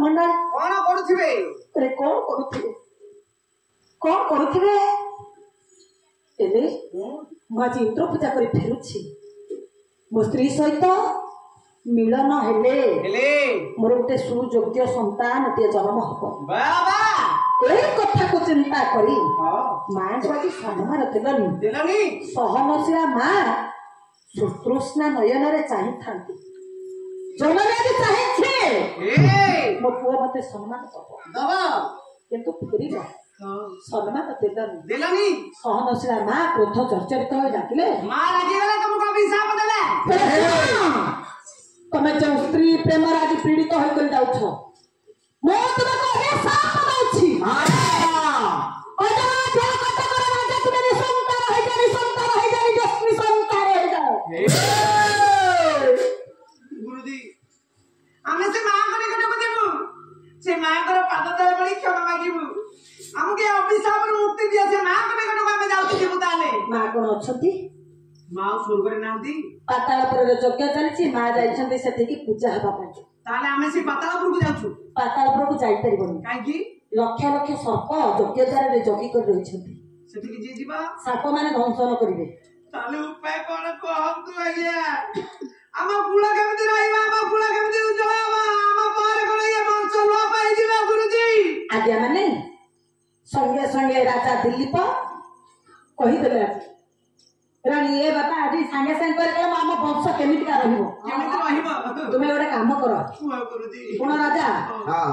मंडल कौन करुथिबे अरे कौन करुथिबे एले आज इंद्र पूजा कर फेरुछि मो स्त्री सहित मिलन हेले मोर गोटे सुयोग्य संतान टे जन्म हब बाबा ए कथा को चिंता करी मां को आज सम्मान देलनी सहनशीला मां सुतृष्णा नयन रे चाहि थांती जनने भी चाहे मो पुआ मते सम्मान दबा किंतु फिरी जा सम्मान देलनी सहनशीला मां क्रोध चर्चरित हो डाकिले मां रागी गला तुमको अभिशाप देले तमे जो स्त्री प्रेम राजी पीड़ित हो कर जाउछ मो तुमको अभिशाप दउछि अजमा जल कट कर राजा तुमे निसंतान है जानी जस्मी संतान है जा गुरुजी आमे से मां को निकट को देबु से मां को पाद तले पड़ी क्षमा मागिबु हमके अभिशाप रो मुक्ति दिया से मां को निकट को आमे जाउछि देबु ताले मां कोन अछंती मां स्वर्ग रे नांदी पाताल पर यज्ञ चलछि मां जाइछंती सेठी की पूजा हबा पई ताले आमे से पाताल पर को जाउछु पाताल पर को जाई परिबनी काई की लक्ष लक्ष सर्प यज्ञद्वार रे जगी कर रहिछंती सेठी की जी जीवा साप माने दंशन करिवे ताले उपाय कोन कहंतु आज्ञा आमा पुला केमति रहइबा आमा पुला केमति उजळाबा आमा पार कोन ये वंश न पाई जिबा गुरुजी आज्ञा माने संगे संगे राजा दिलीप कहि देले रानी ए बापा आज संगे संगे कर आम वंश केमिति का रहइबो केमति रहइबो तुमे ओडे काम कर गुरुजी कोन राजा हां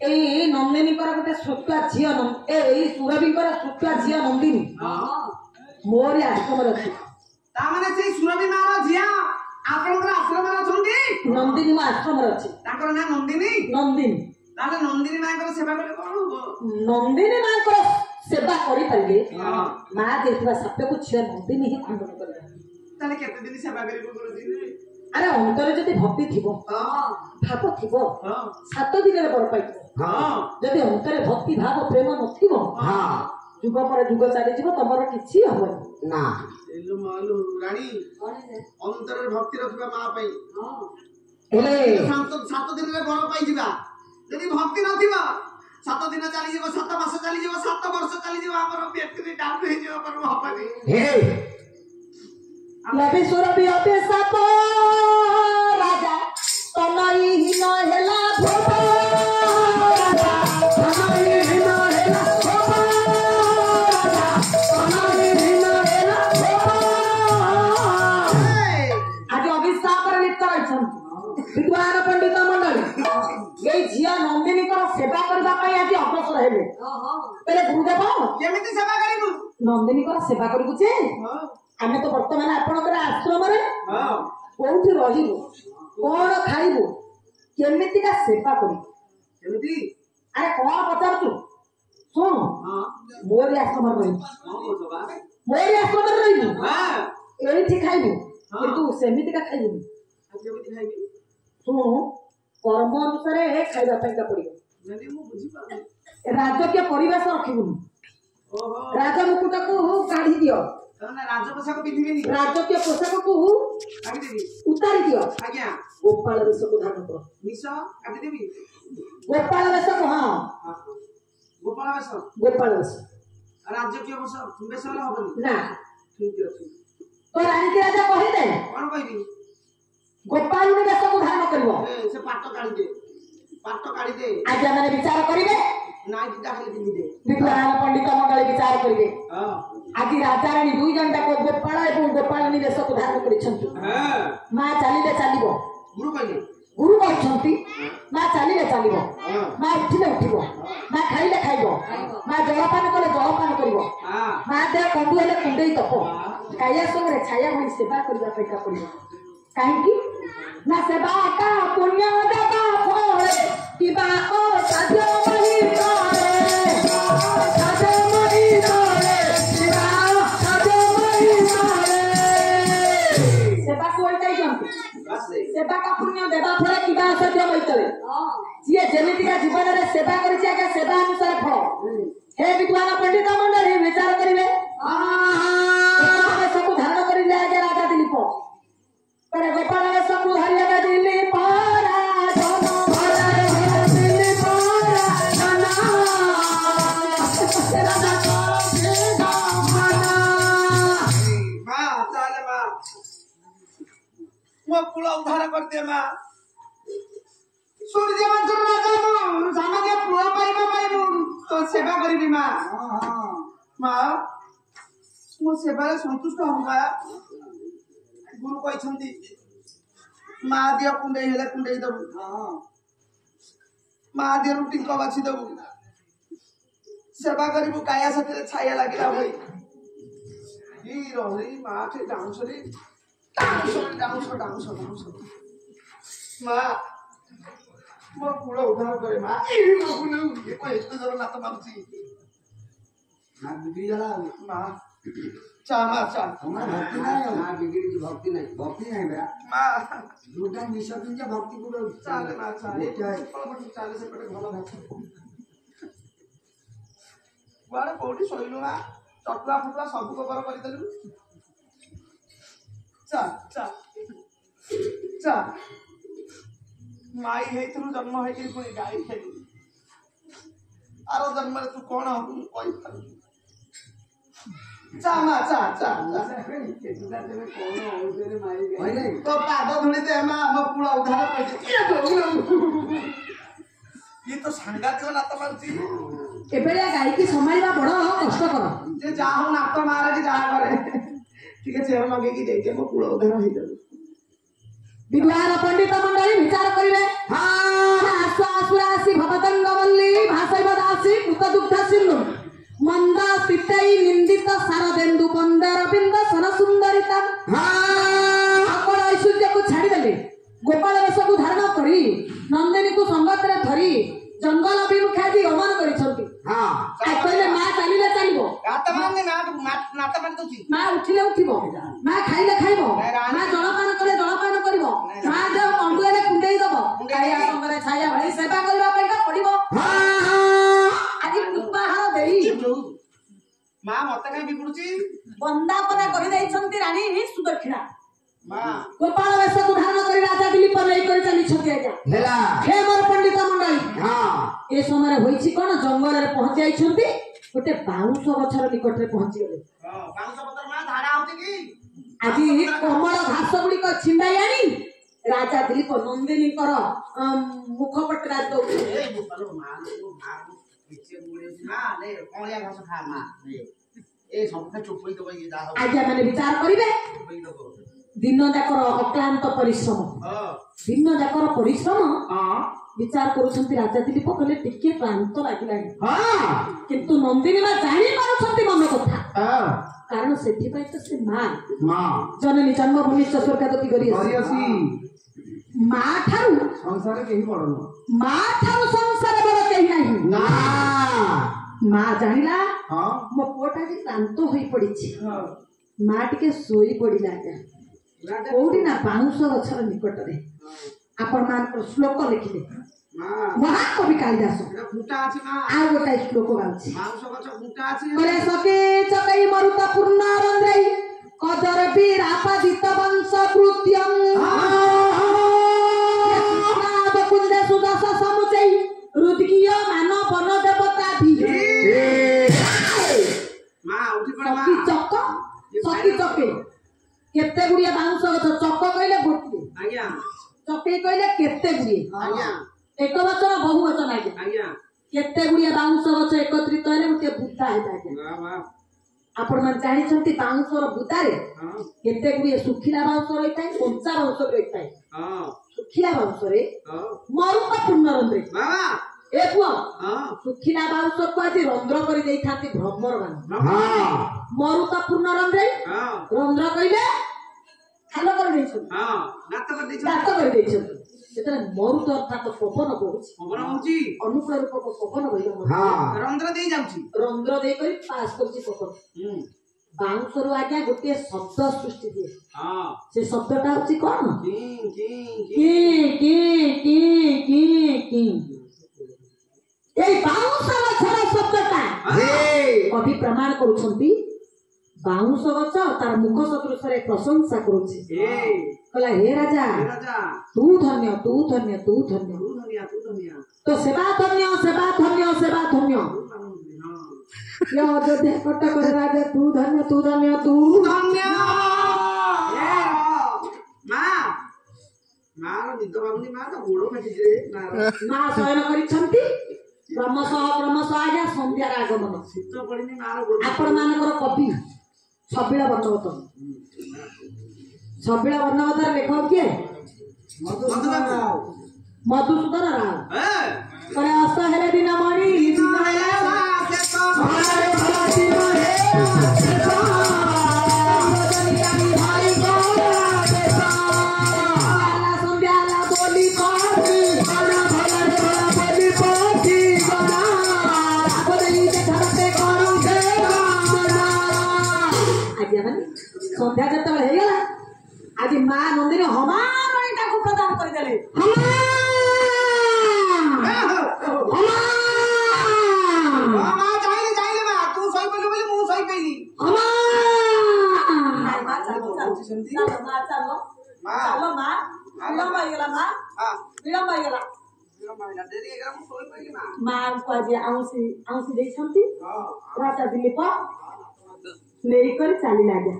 एई नंदिनी कर गोटे सुत्वा झियो एई सुरभि कर सुत्वा झियो नंदिनी हां मोर आश्रम रखी ता माने से सुरभि मार झिया आपनकर आश्रम रे अछंती नंदिनी मा आश्रम रे अछि ताकर नाम नंदिनी नंदिनी ताले नंदिनी माकर सेवा करे कोन हो नंदिनी माकर सेवा करि परिबे मा देखिबा सत्य को छिया नंदिनी ही खंडन करे ताले केते दिन सेवा करिबो गुरुजी अरे अंतरे जति भक्ति थिबो भाव थिबो 7 दिन रे बर पाइबो जति अंतरे भक्ति भाव प्रेम नथिबो जुग पर जुग चली जीव तमर किछि हबनी ना एलो मालू रानी अंतरे भक्ति रखबा मा पई एले 7 दिन रे बर पाइ जिबा जति भक्ति नथिबा 7 दिन चली जीव 7 मास चली जीव 7 वर्ष चली जीव हमर व्यक्ति डाउन हे जीव पर हबनी हे लबे सुरभि अबे साप राजा तनई ही न हेला भोप राजा तनई ही न हेला भोप राजा तनई ही न हेला भोप आज अभिशाप रे लिप्त रहछन विद्वान पंडित मंडली ए झिया नंदिनी कर सेवा करबा पई आज अवसर हेले पहले गुरुदेव केमिति सेवा करिबु नंदिनी कर सेवा करिबु जे आमे तो वर्तमान आपनकर आश्रम रे कोठी रहिबो कोन खाइबो केमिति का सेवा करी केमिति अरे कोन पचार तू सुन मोर आश्रम रे मोर आश्रम रे रहिबो हां एठी खाइबो किंतु सेमिति का खाइबो केमिति खाइबी सुन कर्म अनुसार खाइबा पई का पड़िबो नदी मु बुझी पा राजकीय परिवेश रखिबो ओहो राजा मुकुट को काढी दियो तने राज पोशाक पिंधिबेनी राजकीय पोशाक को काटी देबी उतारी दियो आज्ञा गोपाल वेश को धारण करो निशा काटी देबी गोपाल वेश को हां गोपाल वेश राजकीय वेश वाला हबनी ना ठीक अछि तो रानी के राजा कहि दे कोन कहबी गोपाल वेश को धारण करिवो ए से पाट काढी दे आज माने विचार करिवे नाइ दिटा खाली पिंधि दे विद्वान पंडित मंडल विचार करिवे हां आज राजा रानी दुई जंटा को गोपाल एवं गोपालनी वेश को धारण करिसंती हां मां चालिले चालिबो गुरु कहछंती मां चालिले चालिबो मां उठिले उठिबो मां खाइले खाइबो मां जलपान कले जलपान करिवो मां दे कंडु हेले कुंडेई तपो काया संगे छाया होई सेवा करबा पैका पड़िबो काहे की ना सेवा का पुण्य दाता फळे किबा ओ साध्य मही करे साध्य मही करे किबा साध्य मही करे सेवा कोई काई जंती सेवा का पुण्य देवा फळे किबा साध्य मही करे जे जेमिति का जीवन रे सेवा करिछि आके सेवा अनुसार फळ हे विद्वान पंडित मंडली विचार करिवे सब धारण करिले आगे राजा दिलीप पर गोपाल सब हरिया दिलीप राजा ମୋ କୁଳ ଉଦ୍ଧାର କରିଦିଏ ମା। ସୂର୍ଯ୍ୟ ବଂଶର ରାଜା ମୁଁ ସାମାନ୍ୟ ପୁଅ ପାଇବା ପାଇଁ ମୁଁ ତୋ ସେବା କରିବି ମା। ମା ମୋ ସେବାରେ ସନ୍ତୁଷ୍ଟ ହବୁ ମା। ଗୁରୁ କହିଛନ୍ତି ମା ଦିଅ କୁଣ୍ଡେଇ ହେଲେ କୁଣ୍ଡେଇ ଦବୁ, ମା ଦିଅରୁ ଟିଙ୍କ ବାଛି ଦବୁ, ସେବା କରିବୁ କାୟା ସାଥିରେ ଛାୟା ଲାଗିଲା ଭଳି। ରହି ମାଠେ ଡାଉଁସରେ ଡାଉଁସ ମା ମୋ କୁଳ ଉଦ୍ଧାର କରେ ମା। ଏତେ ଜୋର ନାତ ମାରୁଛି ମା। ଚା ମା ଚା ଭକ୍ତି ନାହିଁ ନା ବିଗିଡିଛି। ଭକ୍ତି ନାହିଁ ବେଟା ମା। ଦୁର୍ଗା ମିଶ ପିଞ୍ଚ ଭକ୍ତି କୁ ଚାଲେ ମା ଚାଲେ ଚାଲେ ସେପଟେ ଭଲ ଭାତ କୁଆଡେ କୋଉଠି ଶୋଇଲୁ ମା। ଚଟୁଆ ଫଟୁଆ ସବୁ କବର କରିଦେଲୁ। ଚା ଚା ଚା ମାଇ ହେଇଥିଲୁ ଜନ୍ମ ହେଇକି ପୁଣି ଗାଈ ଖେଳିଲୁ। ଆର ଜନ୍ମରେ ତୁ କଣ ହବୁ ମୁଁ କହିପାରୁନି। ଚା ମା ଚା ଚା ତୋ ପାଦ ଧୂଳି ଦେ ମା। ଆମ କୁଳ ଉଦ୍ଧାର କରିଛି। ଇଏ ତ ସାଂଘାତିକ ନାତ ମାରୁଛି। ଏଭଳିଆ ଗାଈକି ସମ୍ଭାଳିବା ବଡ କଷ୍ଟକର। ଯେ ଯାହା ହଉ ନାତ ମାରେ କି ଯାହା କରେ ଟିକେ ଚେର ଲଗେଇକି ଦେଇଦିଏ ମୋ କୁଳ ଉଦ୍ଧାର ହେଇଯାଉ। ବିଦ୍ୱାନ ପଣ୍ଡିତ ମଣ୍ଡଳୀ ବିଚାର କରିବେ। ଆସୁରାସି ଭବତଙ୍ଗବଲ୍ଲୀ ଭାସୈବ ଦାସୀ କୃତଦୁଗ୍ଧ ସିନ୍ଧୁ ମନ୍ଦ ପିତୈ ନିନ୍ଦିତ ଶାରଦେନ୍ଦୁ ବନ୍ଦର ବିନ୍ଦ ସର ସୁନ୍ଦରିତା। ଆପଣ ଐଶ୍ୱର୍ଯ୍ୟକୁ ଛାଡ଼ିଦେଲେ ଗୋପାଳ ବେଶକୁ ଧାରଣ କରି ନନ୍ଦିନୀକୁ ସଙ୍ଗତରେ ଧରି ଜଙ୍ଗଲ ଅଭିମୁଖେ ଆଜି ଗମନ କରିଛନ୍ତି। କହିଲେ ମା ଚାଲିଲେ ଚାଲିବ, ମା ଉଠିଲେ ଉଠିବ, ମା ଖାଇଲେ ଖାଇବ, ମା ଜଳପାନ କଲେ ଜଳପାନ କରିବ, ମା ଦେହ କଣ୍ଡୁଏଲେ କୁଣ୍ଡେଇ ଦବ, କାଳିଆ ସଙ୍ଗରେ ଛାୟା ଭଳି ସେବା କରିବା ପାଇଁକା ପଡିବ। ଆଜି କୃପାହାର ଦେଇ ମା ମତେ କାହିଁ ବିଗୁଡୁଛି। ବନ୍ଦାପନା କରିଦେଇଛନ୍ତି ରାଣୀ ସୁଦକ୍ଷିଣା। ମା ଗୋପାଳ ବେଶକୁ ଧାରଣ କରି ରାଜା ଦିলীପ ନେଇକରି ଚାଲିଛନ୍ତି। ଆଜ୍ଞା ହେ ମୋର ପଣ୍ଡିତ ମଣ୍ଡଳୀ, ଏ ସମୟରେ ହୋଇଛି କଣ? ଜଙ୍ଗଲରେ ପହଞ୍ଚି ଯାଇଛନ୍ତି, ଗୋଟେ ବାଉଁଶ ଗଛର ନିକଟରେ ପହଞ୍ଚିଗଲେ। ଆଜି କମଳ ଘାସ ଗୁଡିକ ଛିଣ୍ଡାଇ ଆଣି ରାଜା ଦିলীପ ନନ୍ଦିନୀଙ୍କର ମୁଖ ପଟରେ ଆଜ୍ଞା ମାନେ ବିଚାର କରିବେ। ଦିନ ଯାକର ଅକ୍ଲାନ୍ତ ପରିଶ୍ରମ, ଦିନ ଯାକର ପରିଶ୍ରମ ବିଚାର କରୁଛନ୍ତି। ରାଜା ଦିলীପ କହିଲେ ଟିକେ କ୍ଳାନ୍ତ ଲାଗିଲାଣି, କିନ୍ତୁ ନନ୍ଦିନୀ ମା ଜାଣି ପାରୁଛନ୍ତି ମନ କଥା। କାରଣ ସେଥିପାଇଁ ତ ସେ ମା ଜନନୀ ଜନ୍ମଭୂମି ସ୍ୱର୍ଗାଦପି କରି ମା ଠାରୁ ସଂସାର କେହି ବଡ ନୁହଁ, ମା ଠାରୁ ସଂସାର ବଡ କେହି ନାହିଁ। ମା ଜାଣିଲା ମୋ ପୁଅଟା ଆଜି କ୍ଳାନ୍ତ ହୋଇ ପଡିଛି, ମା ଟିକେ ଶୋଇ ପଡିଲା। ଆଜ୍ଞା କୋଉଠି ନା ବାଉଁଶ ଗଛର ନିକଟରେ। ଆପଣ ମାନଙ୍କର ଶ୍ଲୋକ ଲେଖିଲେ ମହାକବି କାଳିଦାସ ଆଉ ଗୋଟାଏ ଶ୍ଲୋକ ଗାଉଛି। ସକେ ଚକଇ ମରୁତ ପୂର୍ଣ୍ଣ ରନ୍ଧ୍ରଇ କଜର ବିରାପାଦିତ ବଂଶ କୃତ୍ୟଂ କୁନ୍ଦେ ସୁଦଶ ସମୁଚೈ ରୁଦ୍ଗୀୟ ମାନ ବନ ଦେବତା ସଖୀ ଚକେ କେତେ ଗୁଡିଏ ବାଉଁଶ ଗଛ। ଚକ କହିଲେ ଗୋଟିଏ, ଚକେଇ କହିଲେ କେତେ ଗୁଡିଏ, ଏକ ବଚନ ବହୁ ବଚନ। ଆଜ୍ଞା କେତେ ଗୁଡିଏ ବାଉଁଶ ଗଛ ଏକତ୍ରିତ ହେଲେ ଗୋଟେ ବୁଦା ହେଇଥାଏ। ଆଜ୍ଞା ଆପଣ ମାନେ ଜାଣିଛନ୍ତି ବାଉଁଶର ବୁଦାରେ କେତେ ଗୁଡିଏ ଶୁଖିଲା ବାଉଁଶ ରହିଥାଏ, କଞ୍ଚା ବାଉଁଶ ରହିଥାଏ। ଶୁଖିଲା ବାଉଁଶରେ ମରୁତ ପୂର୍ଣ୍ଣ ରନ୍ଧ୍ରେ। ଏ ପୁଅ ଶୁଖିଲା ବାଉଁଶକୁ ଆଜି ରନ୍ଧ୍ର କରି ଦେଇଥାନ୍ତି ଭ୍ରମର ବାଣ। ମରୁତ ପୂର୍ଣ୍ଣ ରନ୍ଧ୍ରେ, ରନ୍ଧ୍ର କହିଲେ ଖାଲ କରିଦେଇଛନ୍ତି, ଗାତ କରିଦେଇଛନ୍ତି। ଯେତେବେଳେ ମରୁତ ଅର୍ଥାତ ପବନ ବହୁଛି, ଅନୁକୂଳ ରୂପକ ପବନ ବହିବା ରନ୍ଧ୍ର ଦେଇ ଯାଉଛି, ରନ୍ଧ୍ର ଦେଇକରି ପାସ୍ କରୁଛି ପବନ। ବାଉଁଶରୁ ଆଜ୍ଞା ଗୋଟିଏ ଶବ୍ଦ ସୃଷ୍ଟି ଦିଏ। ସେ ଶବ୍ଦଟା ହଉଛି କଣ? ଏଇ ବାଉଁଶ ଗଛର ଶବ୍ଦଟା କବି ପ୍ରମାଣ କରୁଛନ୍ତି। ବାଉଁଶ ଗଛ ତାର ମୁଖ ସଦୃଶରେ ପ୍ରଶଂସା କରୁଛି। କହିଲା ହେ ରାଜା ତୁ ଧନ୍ୟ, ତୁ ଧନ୍ୟ, ତୁ ଧନ୍ୟ, ତ ସେବା ଧନ୍ୟ, ସେବା ଧନ୍ୟ, ସେବା ଧନ୍ୟ। ଅଯୋଧ୍ୟା କଟକରେ ରାଜା ତୁ ଧନ୍ୟ, ତୁ ଧନ୍ୟ, ତୁ ଧନ୍ୟ। निद भागुनी माँ तो गोड़ काटिजे ମା ଶୟନ କରିଛନ୍ତି କ୍ରମଶଃ ଆଜ୍ଞା ସନ୍ଧ୍ୟାର ଆଗମନ शीत पड़िनी माँ गोड़ ଆପଣ ମାନଙ୍କର କବି ଛବିଳ ବର୍ଣ୍ଣବତ ଛବିଳ ବର୍ଣ୍ଣବତର ଲେଖକ କିଏ मधुसूदन राव ମଧୁସୂଦନ ରାଓ हैं କହିଲେ ଅସ୍ତ ହେଲେ ଦିନ ମଣି ଦିନ ହେଲା ଭାରେ ଭଲ ଦିନ ହେଲା ଭାଇ ସନ୍ଧ୍ୟା ବୋଲି ପାଟି ଭଲ ବୋଲି ପାଟି ଆଜ୍ଞା ମାନେ ସନ୍ଧ୍ୟା ଯେତେବେଳେ ହେଇଗଲା ଆଜି ମା ନନ୍ଦିନୀ ହମାରଣୀ ତାକୁ ପ୍ରଦାନ କରିଦେଲେ माँ जाइले जाइले माँ तू सही पइलु बोली मु सही पइली देरी एगरा मु सही पइली माँ ମାଙ୍କୁ ଆଜି ଆଉଁସି ଦେଇଛନ୍ତି हां ରାଜା ଦିଲ୍ଲୀପ ନେଇକରି ଚାଲିଲେ ଆଜ୍ଞା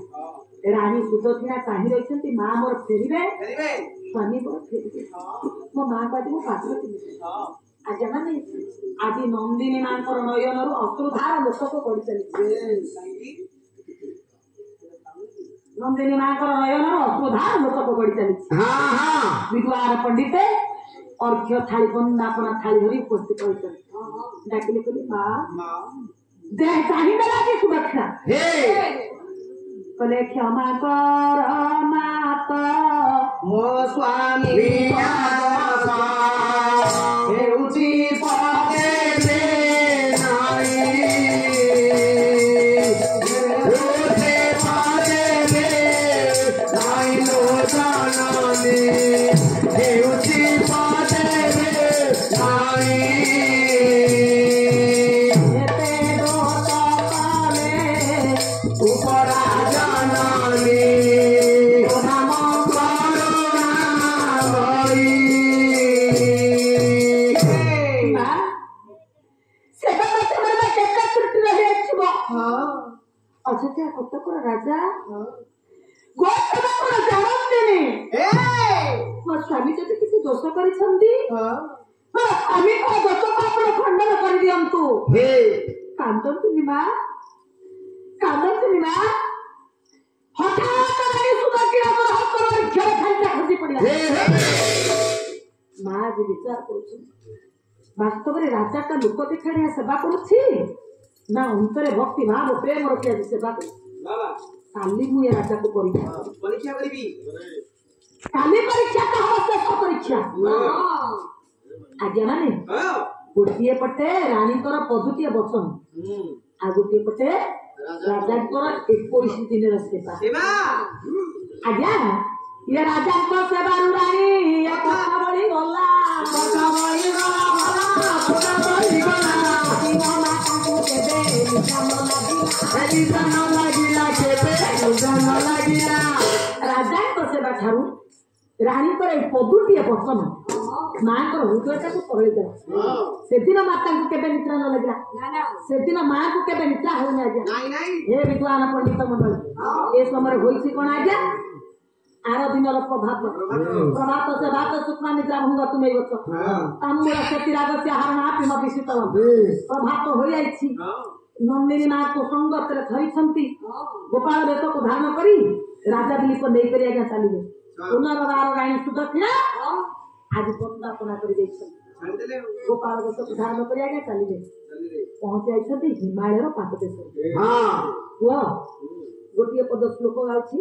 ରାଣୀ ସୁଦକ୍ଷିଣା ଚାହିଁ ରହିଛନ୍ତି ମା ମୋର ଫେରିବେ फेरिबे ସ୍ୱାମୀ ମୋର ଫେରିବେ ମୋ ମାଙ୍କୁ ଆଜି ମୁଁ ପାତ୍ର ଥିଲି हां ଆଜ୍ଞା ମାନେ ଆଜି ନନ୍ଦିନୀ ମାଙ୍କର ନୟନରୁ ଅଶ୍ରୁଧାର ଲୋକ କରି ଚାଲିଛି ନନ୍ଦିନୀ ମାଙ୍କର ନୟନରୁ ଅଶ୍ରୁଧାର ଲୋକ କରି ଚାଲିଛି ବିଦ୍ୱାନ ପଣ୍ଡିତେ ଅର୍ଘ୍ୟ ଥାଳି ବନ୍ଦାପନା ଥାଳି ଧରି ଉପସ୍ଥିତ ହୋଇଛନ୍ତି ଡାକିଲେ କହିଲେ ମା माँ ଦେହ ଚାହିଁଦେଲା କି ସୁଦକ୍ଷିଣା କହିଲେ କ୍ଷମା କର ମାତ ମୋ ସ୍ୱାମୀ ହେଉଛି ପଦେ ଅଯୋଧ୍ୟା କଟକର ରାଜା ଗୋସେବା କଣ ଜାଣନ୍ତିନି ମୋ ସ୍ୱାମୀ ଯଦି କିଛି ଦୋଷ କରିଛନ୍ତି ମୋ ସ୍ୱାମୀ କଣ ଦୋଷକୁ ଆପଣ ଖଣ୍ଡନ କରିଦିଅନ୍ତୁ କାନ୍ଦନ୍ତୁନି ମା ହଠାତ୍ ସୁଦକ୍ଷିଣାଙ୍କର ହାତର ଅର୍ଘ୍ୟରେ ଖାଲିଟା ଖସି ପଡ଼ିଲା ମା ଆଜି ବିଚାର କରୁଛନ୍ତି ବାସ୍ତବରେ ରାଜାଟା ଲୋକ ଦେଖାଣିଆ ସେବା କରୁଛି ନା ଅନ୍ତରେ ଭକ୍ତି ଭାବ ପ୍ରେମ ରଖି ଆଜି ସେବା କରୁଛି କାଲି ମୁଁ ଏ ରାଜାକୁ ପରୀକ୍ଷା କରିବି କାଲି ପରୀକ୍ଷା ତ ହବ ଶେଷ ପରୀକ୍ଷା ଆଜ୍ଞା ମାନେ ଗୋଟିଏ ପଟେ ରାଣୀଙ୍କର ପଦୁଟିଏ ବଚନ ଆଉ ଗୋଟିଏ ପଟେ ରାଜାଙ୍କର 21 ଦିନର ସେବା ଆଜ୍ଞା ଇଏ ରାଜାଙ୍କ ସେବାରୁ ରାଣୀ କଥା ବଳି ଗଲା ରାଜାଙ୍କ ସେବା ଠାରୁ ରାଣୀଙ୍କର ଏଇ ପଦୁଟିଏ ବଚନ ମାଙ୍କର ହୃଦୟଟାକୁ ତରଳି ଦେଲା ସେଦିନ ମାତାଙ୍କୁ କେବେ ନିଦ୍ରା ନ ଲାଗିଲା ସେଦିନ ମାଙ୍କୁ କେବେ ନିଦ୍ରା ହଉନି ଆଜ୍ଞା ହେ ବିଦ୍ୱାନ ପଣ୍ଡିତ ମଣ୍ଡଳୀ ଏ ସମୟରେ ହୋଇଛି କଣ ଆଜ୍ଞା ଆର ଦିନର ପ୍ରଭାତ ସେ ଭାତ ସୁକ୍ମା ନିଦ୍ରା ଭଙ୍ଗ ତୁମେ ଗଛ ତାମ୍ବୁଳ ସେତି ରାଗସ୍ୟ ହାରଣା ପିମପି ଶୀତଳ ପ୍ରଭାତ ହୋଇଯାଇଛି ନନ୍ଦିନୀ ମାଙ୍କୁ ସଙ୍ଗତରେ ଧରିଛନ୍ତି ଗୋପାଳ ବେଶକୁ ଧାରଣ କରି ରାଜା ଦିଲ୍ଲୀପ ନେଇକରି ଆଜ୍ଞା ଚାଲିଲେ ପୁନର୍ବାର ରାଣୀ ସୁଦକ୍ଷିଣା ଆଜି ବନ୍ଦାପନା କରି ଯାଇଛନ୍ତି ଗୋପାଳ ବେଶକୁ ଧାରଣ କରି ଆଜ୍ଞା ଚାଲିଲେ ପହଞ୍ଚି ଯାଇଛନ୍ତି ହିମାଳୟର ପାଦ ଦେଶରେ କୁହ ଗୋଟିଏ ପଦ ଶ୍ଲୋକ ଗାଉଛି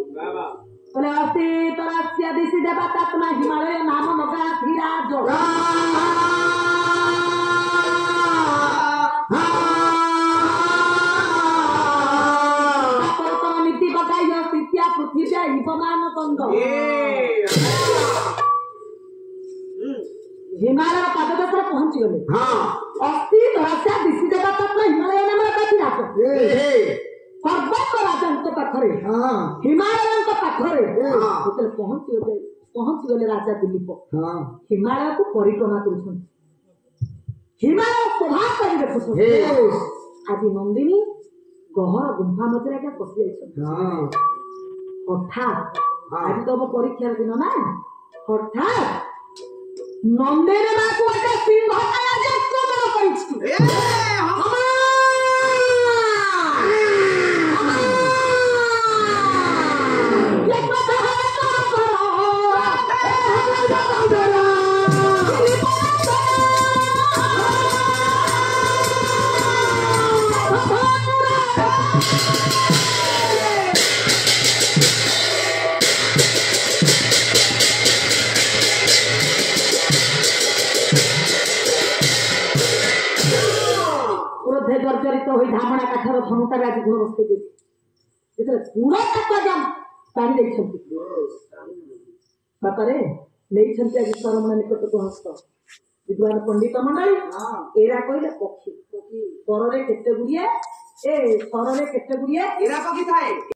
बोले अस्ति तरास्या दिशि देवतात्मा हिमालय नाम नगा धीराज पर्वतन नीति बकाय स्थित्या पृथ्वी हिममान तंद हिमालय पाददेशरे पहुंची गले अस्ति तरास्या दिशि देवतात्मा हिमालय नाम नगा धीराज पर्वत राजा पाखरे हिमालय पाखरे पहुंची गले राजा दिलीप हिमालय को परिक्रमा कर हिमालय शोभा कर देखुଛନ୍ତି आज नंदिनी गहर गुंफा मध्य पशि हठात आज तो परीक्षार दिन ना हठात ନନ୍ଦିନୀ ମାକୁ ଗୋଟେ ସିଂହ ଆଜି ଆକ୍ରମଣ କରିଛି। জর্জরিত হয়ে ধামଣା কাঠর ধনুটারে আজ ঘর বসতে দিয়েছে যেতে পুরা টাকা দাম টানি ଦେଇଛନ୍ତି ବାପାରେ ନେଇଛନ୍ତି ଆଜି ସରମଣା ନିକଟକୁ ହସ୍ତ ବିଦ୍ୱାନ ପଣ୍ଡିତ ମଣ୍ଡଳୀ ଏରା କହିଲେ ପକ୍ଷୀ ସ୍ୱରରେ କେତେ ଗୁଡିଏ ଏ ସ୍ୱରରେ କେତେ ଗୁଡିଏ ଏରା ପକ୍ଷୀ ଥାଏ।